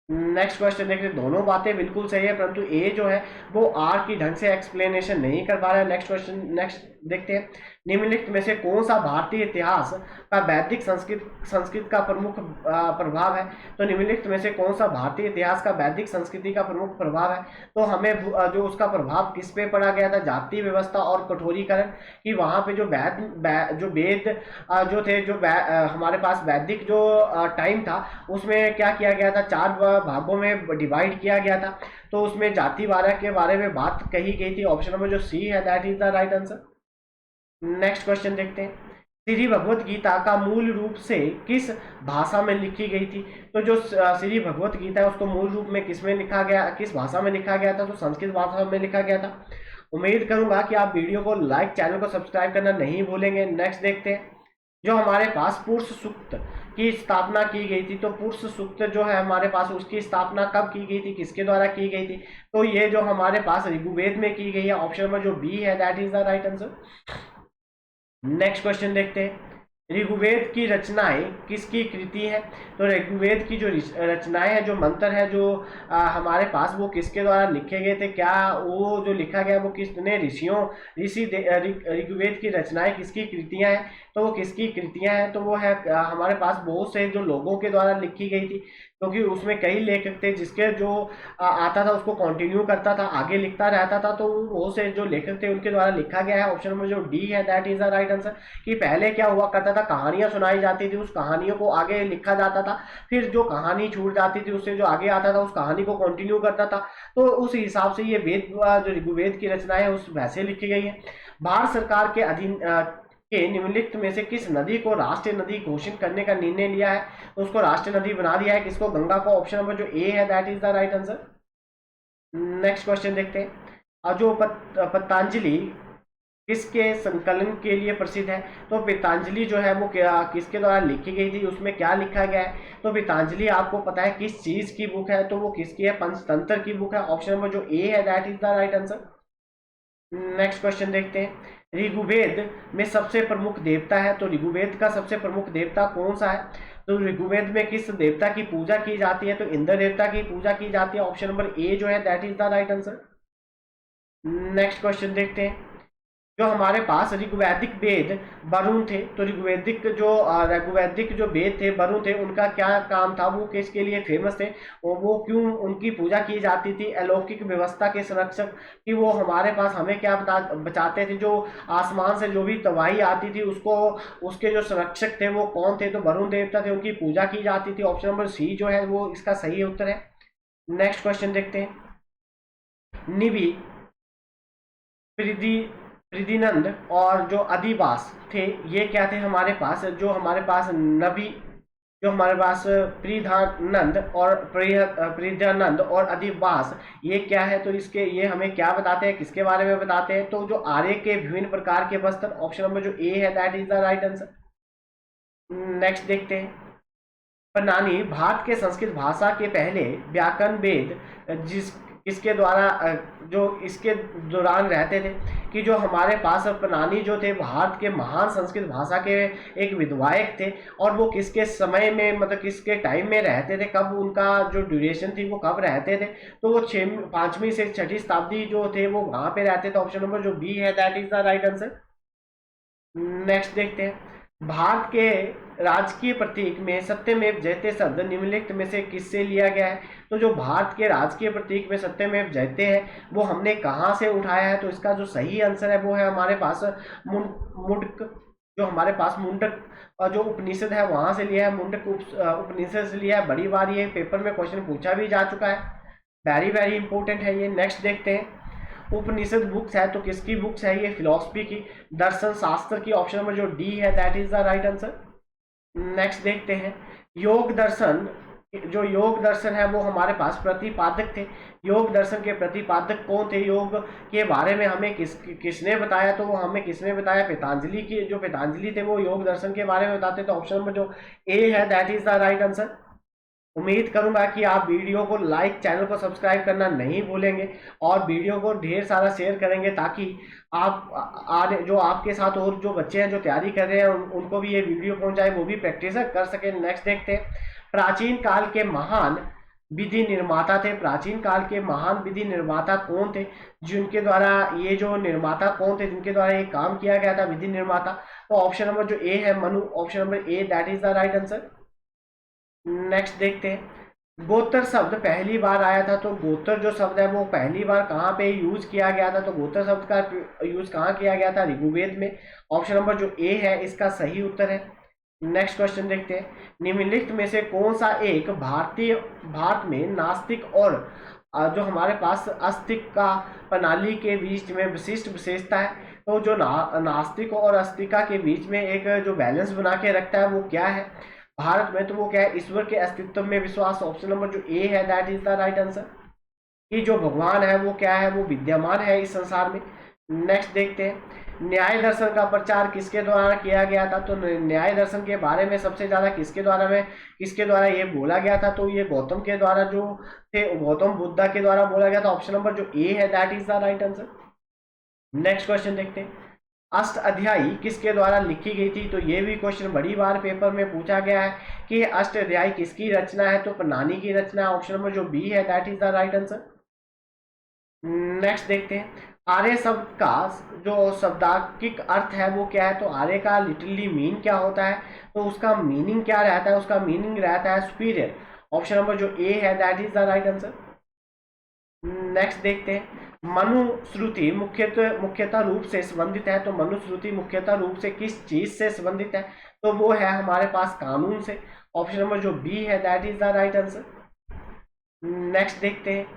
Next question देखिए, दोनों बातें बिल्कुल सही है, परंतु ए जो है वो आर की ढंग से एक्सप्लेनेशन नहीं कर पा रहा है। नेक्स्ट क्वेश्चन नेक्स्ट देखते हैं। निम्नलिखित में से कौन सा भारतीय इतिहास का वैदिक संस्कृत का प्रमुख प्रभाव है। तो निम्नलिखित में से कौन सा भारतीय इतिहास का वैदिक संस्कृति का प्रमुख प्रभाव है। तो हमें जो उसका प्रभाव किस पे पड़ा गया था, जाति व्यवस्था और कठोरीकरण, कि वहाँ पे जो वेद जो थे, जो हमारे पास वैदिक जो टाइम था उसमें क्या किया गया था, 4 भागों में डिवाइड किया गया था। तो उसमें जाति वारा के बारे में बात कही गई थी। ऑप्शन नंबर जो सी है that is the right answer. Next question देखते हैं। श्री भगवत गीता का मूल रूप से किस भाषा में लिखी गई थी। तो जो श्री भगवत गीता है उसको मूल रूप में किस में लिखा गया, किस भाषा में लिखा गया था। तो संस्कृत भाषा में लिखा गया था। उम्मीद करूंगा कि आप वीडियो को लाइक, चैनल को सब्सक्राइब करना नहीं भूलेंगे। नेक्स्ट देखते हैं। जो हमारे पास पुरुष सूक्त की स्थापना की गई थी, तो पुरुष सूक्त जो है हमारे पास उसकी स्थापना कब की गई थी, किसके द्वारा की गई थी। तो ये जो हमारे पास ऋग्वेद में की गई है। ऑप्शन नंबर जो बी है that is the right answer. Next question देखते हैं। ऋग्वेद की रचनाएं किसकी कृति है। तो ऋग्वेद की जो रचनाएं है, जो मंत्र है, जो हमारे पास वो किसके द्वारा लिखे गए थे। क्या वो जो लिखा गया वो किसने, ऋग्वेद की रचनाएं किसकी कृतियां हैं। तो वो किसकी कृतियां हैं, तो वो है हमारे पास बहुत से जो लोगों के द्वारा लिखी गई थी, क्योंकि उसमें कई लेखक थे जिसके जो आता था उसको कंटिन्यू करता था, आगे लिखता रहता था। तो बहुत से जो लेखक थे उनके द्वारा लिखा गया है। ऑप्शन नंबर जो डी है that is the right answer. कि पहले क्या हुआ करता था, कहानियां सुनाई जाती थी, उस कहानियों को आगे लिखा जाता था, फिर जो कहानी छूट जाती थी उससे जो आगे आता था उस कहानी को कंटिन्यू करता था। तो उस हिसाब से ये वेद जो ऋग्वेद की रचना है उस वैसे लिखी गई है। भारत सरकार के अधीन के निम्नलिखित में से किस नदी को राष्ट्रीय नदी घोषित करने का निर्णय लिया है। तो उसको राष्ट्रीय नदी बना दिया है, किसको, गंगा को। ऑप्शन नंबर जो ए है that is the right answer. Next question देखते हैं। और जो पतंजलि किसके संकलन के लिए प्रसिद्ध है। तो पतंजलि जो है वो किसके द्वारा लिखी गई थी, उसमें क्या लिखा गया है। तो पतंजलि आपको पता है किस चीज की बुक है, तो वो किसकी है, पंचतंत्र की बुक है। ऑप्शन नंबर जो ए है that is the right answer. Next question देखते हैं। ऋग्वेद में सबसे प्रमुख देवता है। तो ऋग्वेद का सबसे प्रमुख देवता कौन सा है। तो ऋग्वेद में किस देवता की पूजा की जाती है। तो इंद्र देवता की पूजा की जाती है। ऑप्शन नंबर ए जो है that is the right answer. Next question देखते हैं। जो हमारे पास ऋग्वैदिक वेद वरुण थे, तो ऋग्वैदिक जो वेद थे वरुण थे, उनका क्या काम था, वो किसके लिए फेमस थे और वो क्यों उनकी पूजा की जाती थी। अलौकिक व्यवस्था के संरक्षक, कि वो हमारे पास हमें क्या बचाते थे, जो आसमान से जो भी तबाही आती थी उसको, उसके जो संरक्षक थे वो कौन थे। तो वरुण देवता थे, उनकी पूजा की जाती थी। ऑप्शन नंबर सी जो है वो इसका सही उत्तर है। नेक्स्ट क्वेश्चन देखते हैं। निबि पृथ्वीनंद और जो अधिवास थे ये क्या थे हमारे पास, जो हमारे पास नबी, जो हमारे पास पृथ्वीनंद और पृथ्वीनंद और अधिवास ये क्या है। तो इसके ये हमें क्या बताते हैं, किसके बारे में बताते हैं। तो जो आर्य के विभिन्न प्रकार के वस्त्र। ऑप्शन नंबर जो ए है that is the right answer. Next देखते हैं। पन्नानी भारत के संस्कृत भाषा के पहले व्याकरण वेद इसके द्वारा जो इसके दौरान रहते थे, कि जो हमारे पास पन्नानी जो थे भारत के महान संस्कृत भाषा के एक विद्वायक थे। और वो किसके समय में, मतलब किसके टाइम में रहते थे, कब उनका जो ड्यूरेशन थी वो कब रहते थे। तो वो 5वीं से 6वीं शताब्दी जो थे वो वहाँ पे रहते थे। ऑप्शन नंबर जो बी है that is the right answer. Next देखते हैं। भारत के राजकीय प्रतीक में सत्यमेव जयते शब्द निम्नलिखित में से किससे लिया गया है? तो जो भारत के राजकीय प्रतीक में सत्यमेव जयते है वो हमने कहाँ से उठाया है? तो इसका जो सही आंसर है वो है हमारे पास मुंडक, जो हमारे पास मुंडक जो उपनिषद है वहां से लिया है, मुंडक उपनिषद से लिया है। बड़ी बार ये पेपर में क्वेश्चन पूछा भी जा चुका है, वेरी वेरी इंपॉर्टेंट है ये। नेक्स्ट देखते हैं, उपनिषद बुक्स है तो किसकी बुक्स है? ये फिलोसफी की, दर्शन शास्त्र की। ऑप्शन नंबर जो डी है that is the right answer. Next देखते हैं, योग दर्शन, जो योग दर्शन है वो हमारे पास प्रतिपादक थे। योग दर्शन के प्रतिपादक कौन थे? योग के बारे में हमें किसने बताया? तो वो हमें किसने बताया? पतंजलि की, जो पतंजलि थे वो योग दर्शन के बारे में बताते। तो ऑप्शन नंबर जो ए है that is the right answer. उम्मीद करूंगा कि आप वीडियो को लाइक, चैनल को सब्सक्राइब करना नहीं भूलेंगे और वीडियो को ढेर सारा शेयर करेंगे ताकि आप जो आपके साथ और जो बच्चे हैं जो तैयारी कर रहे हैं उनको भी ये वीडियो पहुंचाए, वो भी प्रैक्टिस कर सके। नेक्स्ट देखते हैं, प्राचीन काल के महान विधि निर्माता थे। प्राचीन काल के महान विधि निर्माता कौन थे? जिनके द्वारा ये जो निर्माता कौन थे जिनके द्वारा ये काम किया गया था विधि निर्माता? तो ऑप्शन नंबर जो ए है Manu, option number A that is the right answer. Next देखते हैं, गोत्र शब्द पहली बार आया था तो गोत्र जो शब्द है वो पहली बार कहाँ पे यूज किया गया था? तो गोत्र शब्द का यूज कहाँ किया गया था? ऋग्वेद में। ऑप्शन नंबर जो ए है इसका सही उत्तर है। नेक्स्ट क्वेश्चन देखते हैं, निम्नलिखित में से कौन सा एक भारत में नास्तिक और जो हमारे पास आस्तिक का प्रणाली के बीच में विशिष्ट विशेषता है? तो जो नास्तिक और आस्तिका के बीच में एक जो बैलेंस बना के रखता है वो क्या है भारत में? तो वो क्या है? ईश्वर के अस्तित्व में विश्वास। ऑप्शन नंबर जो ए है that is the right answer, कि जो भगवान है वो क्या है? वो विद्यमान है इस संसार में। नेक्स्ट देखते हैं, न्याय दर्शन का प्रचार किसके द्वारा किया गया था? तो न्याय दर्शन के बारे में सबसे ज्यादा किसके द्वारा ये बोला गया था? तो ये गौतम के द्वारा जो थे, गौतम बुद्धा के द्वारा बोला गया था। ऑप्शन नंबर जो ए है that is the right answer. Next question देखते हैं, अष्ट अध्यायी किसके द्वारा लिखी गई थी? तो ये भी क्वेश्चन बड़ी बार पेपर में पूछा गया है कि अष्ट अध्यायी किसकी रचना है? तो प्रणानी की रचना है। ऑप्शन नंबर जो बी है that is the right answer. Next देखते हैं, आर्य शब्द का जो शब्दार्थिक अर्थ है वो क्या है? तो आर्य का लिटरली मीन क्या होता है? तो उसका मीनिंग क्या रहता है? उसका मीनिंग रहता है सुपीरियर। ऑप्शन नंबर जो ए है that is the right answer. Next देखते हैं, मनुश्रुति मुख्यतः रूप से संबंधित है। तो मनुश्रुति मुख्यतः रूप से किस चीज से संबंधित है? तो वो है हमारे पास कानून से। ऑप्शन नंबर जो बी है that is the right answer. Next देखते हैं,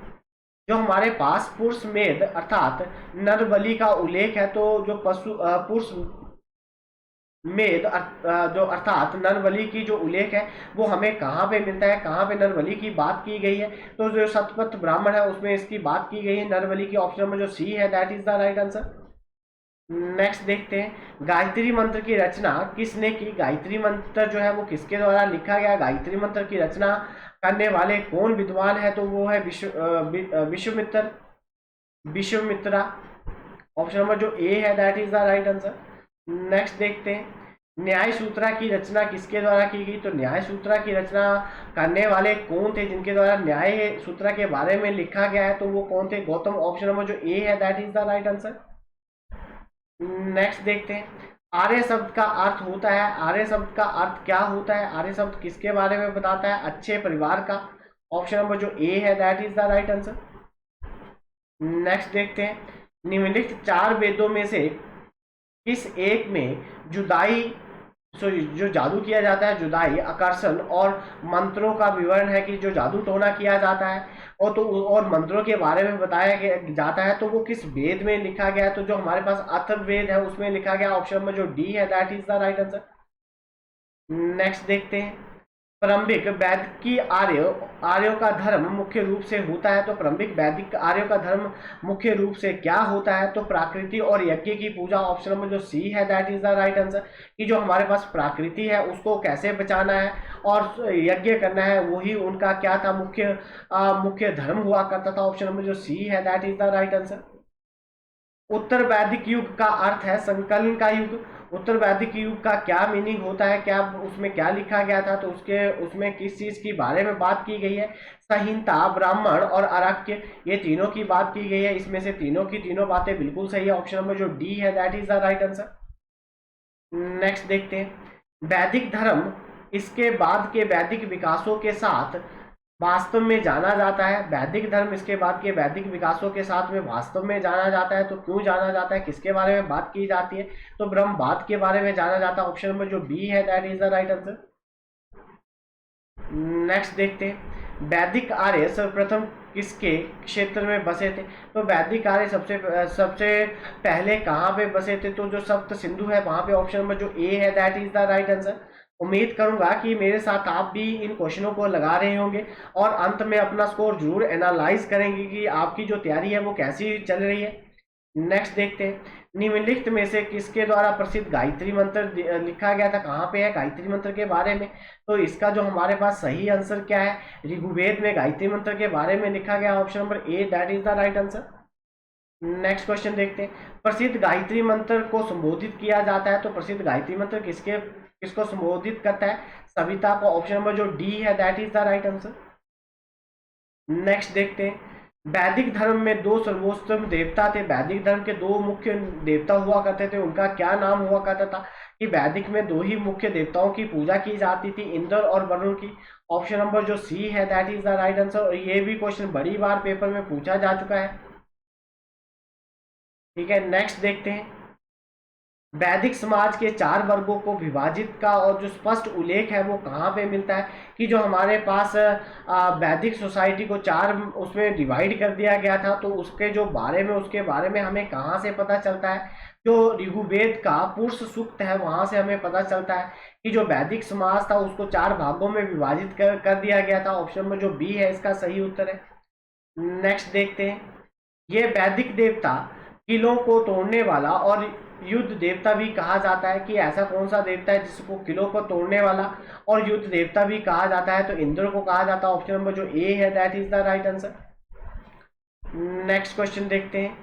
जो हमारे पास पुरुष मेद अर्थात नर बलि का उल्लेख है, तो जो पुरुष मेद जो अर्थात नरबलि की जो उल्लेख है वो हमें कहाँ पे मिलता है? कहाँ पे नरबलि की बात की गई है? तो जो शतपथ ब्राह्मण है उसमें इसकी बात की गई है नरबलि की। ऑप्शन नंबर जो सी है that is the right answer. Next देखते हैं, गायत्री मंत्र की रचना किसने की? गायत्री मंत्र जो है वो किसके द्वारा लिखा गया? गायत्री मंत्र की रचना करने वाले कौन विद्वान है? तो वो है विश्वामित्रा। ऑप्शन नंबर जो ए है that is the right answer. Next देखते हैं, न्याय सूत्रा की रचना किसके द्वारा की गई? तो न्याय सूत्रा की रचना करने वाले कौन थे जिनके द्वारा न्याय सूत्रा के बारे में लिखा गया है? तो वो कौन थे? गौतम। ऑप्शन नंबर जो ए है that is the right answer. Next देखते हैं, आर्य शब्द का अर्थ होता है, आर्य शब्द का अर्थ क्या होता है? आर्य शब्द किसके बारे में बताता है? अच्छे परिवार का। ऑप्शन नंबर जो ए है that is the right answer. Next देखते हैं, निम्नलिखित चार वेदों में से किस एक में जुदाई जो जादू किया जाता है, जुदाई, आकर्षण और मंत्रों का विवरण है कि जो जादू टोना किया जाता है और मंत्रों के बारे में बताया जाता है, तो वो किस वेद में लिखा गया है? तो जो हमारे पास अथर्ववेद है उसमें लिखा गया। ऑप्शन नंबर जो डी है that is the right answer. Next देखते हैं, प्रारंभिक वैदिक आर्यों का धर्म मुख्य रूप से होता है। तो प्रारंभिक वैदिक आर्यों का धर्म मुख्य रूप से क्या होता है? तो प्राकृति और यज्ञ की पूजा। ऑप्शन नंबर जो सी है that is the right answer, कि जो हमारे पास प्राकृति है उसको कैसे बचाना है और यज्ञ करना है, वही उनका क्या था? मुख्य धर्म हुआ करता था। ऑप्शन नंबर जो सी है that is the right answer. उत्तर वैदिक युग का अर्थ है संकलन का युग। उत्तर वैदिक युग का क्या मीनिंग होता है? क्या उसमें क्या लिखा गया था? तो उसमें किस चीज के बारे में बात की गई है? संहिता, ब्राह्मण और आर्य, ये तीनों की बात की गई है। इसमें से तीनों की तीनों बातें बिल्कुल सही है। ऑप्शन नंबर जो डी है that is the right answer. Next देखते हैं, वैदिक धर्म इसके बाद के वैदिक विकासों के साथ वास्तव में जाना जाता है। वैदिक धर्म इसके बाद के वैदिक विकासों के साथ में वास्तव में जाना जाता है। तो क्यों जाना जाता है, किसके बारे में बात की जाती है, तो ब्रह्मवाद के बारे में जाना जाता है। ऑप्शन नंबर जो बी है that is the right answer. Next देखते हैं, वैदिक आर्य सर्वप्रथम किसके क्षेत्र में बसे थे। तो वैदिक आर्य सबसे सबसे पहले कहाँ पे बसे थे, तो जो सप्त सिंधु है वहां पे। ऑप्शन नंबर जो ए है that is the right answer. उम्मीद करूंगा कि मेरे साथ आप भी इन क्वेश्चनों को लगा रहे होंगे और अंत में अपना स्कोर जरूर एनालाइज करेंगे कि आपकी जो तैयारी है वो कैसी चल रही है। नेक्स्ट देखते हैं, निम्नलिखित में से किसके द्वारा प्रसिद्ध गायत्री मंत्र लिखा गया था। कहाँ पे है गायत्री मंत्र के बारे में, तो इसका जो हमारे पास सही आंसर क्या है, ऋग्वेद में गायत्री मंत्र के बारे में लिखा गया। Option number A that is the right answer. Next question देखते हैं, प्रसिद्ध गायत्री मंत्र को संबोधित किया जाता है। तो प्रसिद्ध गायत्री मंत्र किसको संबोधित करता है, सविता को। ऑप्शन नंबर जो डी है that is the right answer. Next देखते हैं, वैदिक धर्म में दो सर्वोत्तम देवता थे। वैदिक धर्म के दो मुख्य देवता हुआ करते थे, उनका क्या नाम हुआ करता था। कि वैदिक में दो ही मुख्य देवताओं की पूजा की जाती थी, इंद्र और वरुण की। ऑप्शन नंबर जो सी है that is the right answer. और ये भी क्वेश्चन बड़ी बार पेपर में पूछा जा चुका है। ठीक है, नेक्स्ट देखते हैं, वैदिक समाज के 4 वर्गों को विभाजित का और जो स्पष्ट उल्लेख है वो कहाँ पे मिलता है। कि जो हमारे पास वैदिक सोसाइटी को 4 उसमें डिवाइड कर दिया गया था, तो उसके बारे में हमें कहाँ से पता चलता है। जो ऋग्वेद का पुरुष सूक्त है वहां से हमें पता चलता है कि जो वैदिक समाज था उसको 4 भागों में विभाजित कर दिया गया था। ऑप्शन में जो बी है इसका सही उत्तर है। नेक्स्ट देखते हैं, ये वैदिक देवता किलों को तोड़ने वाला और युद्ध देवता भी कहा जाता है। कि ऐसा कौन सा देवता है जिसको किलों को तोड़ने वाला और युद्ध देवता भी कहा जाता है, तो इंद्र को कहा जाता है। ऑप्शन नंबर जो ए है that is the right answer. Next question देखते हैं,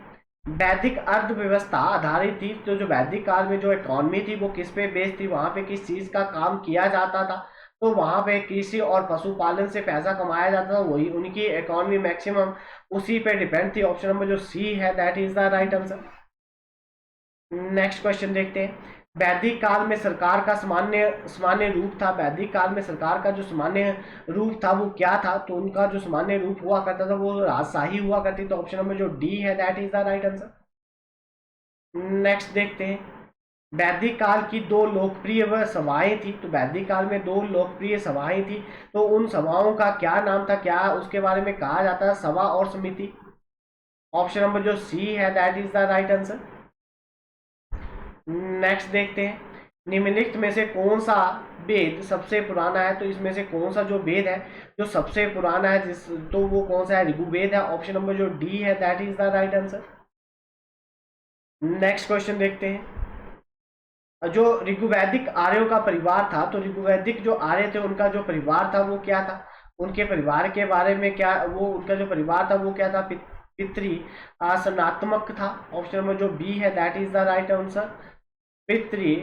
वैदिक अर्थव्यवस्था आधारित थी। तो जो वैदिक काल में जो इकोनॉमी थी वो किस पे बेस्ड थी, वहां पे किस चीज का काम किया जाता था। तो वहां पे कृषि और पशुपालन से पैसा कमाया जाता था, वही उनकी इकोनॉमी मैक्सिमम उसी पे डिपेंड थी। ऑप्शन नंबर जो सी है that is the right answer. Next question देखते हैं, वैदिक काल में सरकार का सामान्य रूप था। वैदिक काल में सरकार का जो सामान्य रूप था वो क्या था, तो उनका जो सामान्य रूप हुआ करता था वो राजशाही हुआ करती। तो ऑप्शन नंबर जो डी है that is the right answer. Next देखते हैं, वैदिक काल की 2 लोकप्रिय सभाएं थी। तो वैदिक काल में 2 लोकप्रिय सभाएं थी, तो उन सभाओं का क्या नाम था, क्या उसके बारे में कहा जाता है, सभा और समिति। ऑप्शन नंबर जो सी है that is the right answer. Next देखते हैं, निम्नलिखित में से कौन सा वेद सबसे पुराना है। तो इसमें से कौन सा जो वेद है जो सबसे पुराना है तो वो कौन सा है, ऋग्वेद है। ऑप्शन नंबर जो डी है that is the right answer. Next question देखते हैं, जो ऋग्वैदिक आर्यों का परिवार था, तो ऋग्वैदिक जो आर्य थे उनका जो परिवार था वो क्या था, उनके परिवार के बारे में क्या, वो उनका जो परिवार था वो क्या था, पितृ सनात्मक था। ऑप्शन नंबर जो बी है that is the right answer. पितृ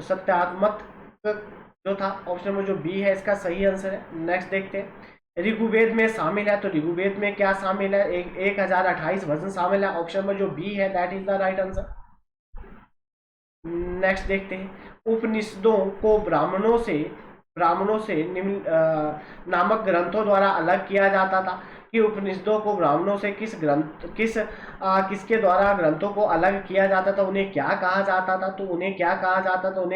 सत्यात्मक जो था। ऑप्शन नंबर जो बी है इसका सही आंसर है। नेक्स्ट देखते हैं, ऋग्वेद में शामिल है। तो ऋग्वेद में क्या शामिल है, 1028 भजन शामिल है। ऑप्शन नंबर जो बी है that is the right answer. Next देखते हैं, उपनिषदों को ब्राह्मणों से निम्न नामक ग्रंथों द्वारा अलग किया जाता था। कि उपनिषदों को ब्राह्मणों से किसके द्वारा ग्रंथों को अलग किया जाता था, उन्हें क्या कहा जाता था, तो उन्हें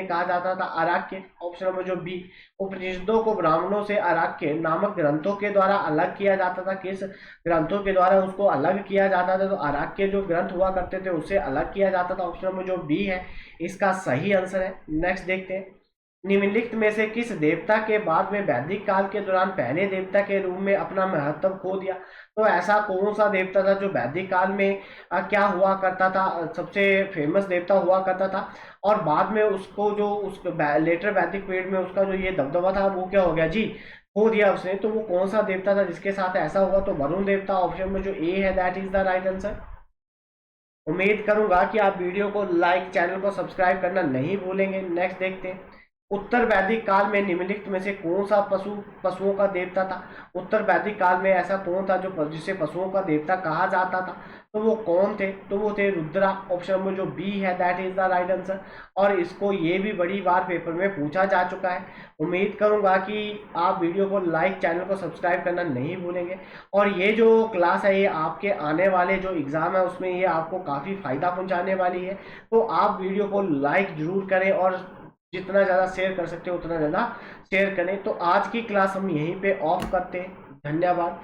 कहा जाता था अराक्य। ऑप्शन नंबर जो बी, उपनिषदों को ब्राह्मणों से अराक्य नामक ग्रंथों के द्वारा अलग किया जाता था। किस ग्रंथों के द्वारा उसको अलग किया जाता था, तो अराक्य जो ग्रंथ हुआ करते थे उससे अलग किया जाता था। ऑप्शन नंबर जो बी है इसका सही आंसर है। नेक्स्ट देखते हैं, निम्नलिखित में से किस देवता के बाद में वैदिक काल के दौरान पहले देवता के रूप में अपना महत्व खो दिया। तो ऐसा कौन सा देवता था जो वैदिक काल में क्या हुआ करता था, सबसे फेमस देवता हुआ करता था, और बाद में उसको जो उस लेटर वैदिक पीरियड में उसका जो ये दबदबा था वो क्या हो गया जी, खो दिया उसने। तो वो कौन सा देवता था जिसके साथ ऐसा हुआ, तो वरुण देवता। ऑप्शन में जो ए है that is the right answer. उम्मीद करूंगा कि आप वीडियो को लाइक, चैनल को सब्सक्राइब करना नहीं भूलेंगे। नेक्स्ट देखते हैं, उत्तर वैदिक काल में निम्नलिखित में से कौन सा पशुओं का देवता था? उत्तर वैदिक काल में ऐसा कौन था जो जिसे पशुओं का देवता कहा जाता था? तो वो कौन थे? तो वो थे रुद्रा। ऑप्शन नंबर जो बी है that is the right answer. और इसको ये भी बड़ी बार पेपर में पूछा जा चुका है। उम्मीद करूंगा कि आप वीडियो को लाइक, चैनल को सब्सक्राइब करना नहीं भूलेंगे। और ये जो क्लास है ये आपके आने वाले जो एग्ज़ाम है उसमें ये आपको काफ़ी फ़ायदा पहुंचाने वाली है। तो आप वीडियो को लाइक ज़रूर करें और जितना ज़्यादा शेयर कर सकते हो उतना ज़्यादा शेयर करें। तो आज की क्लास हम यहीं पे ऑफ करते हैं। धन्यवाद।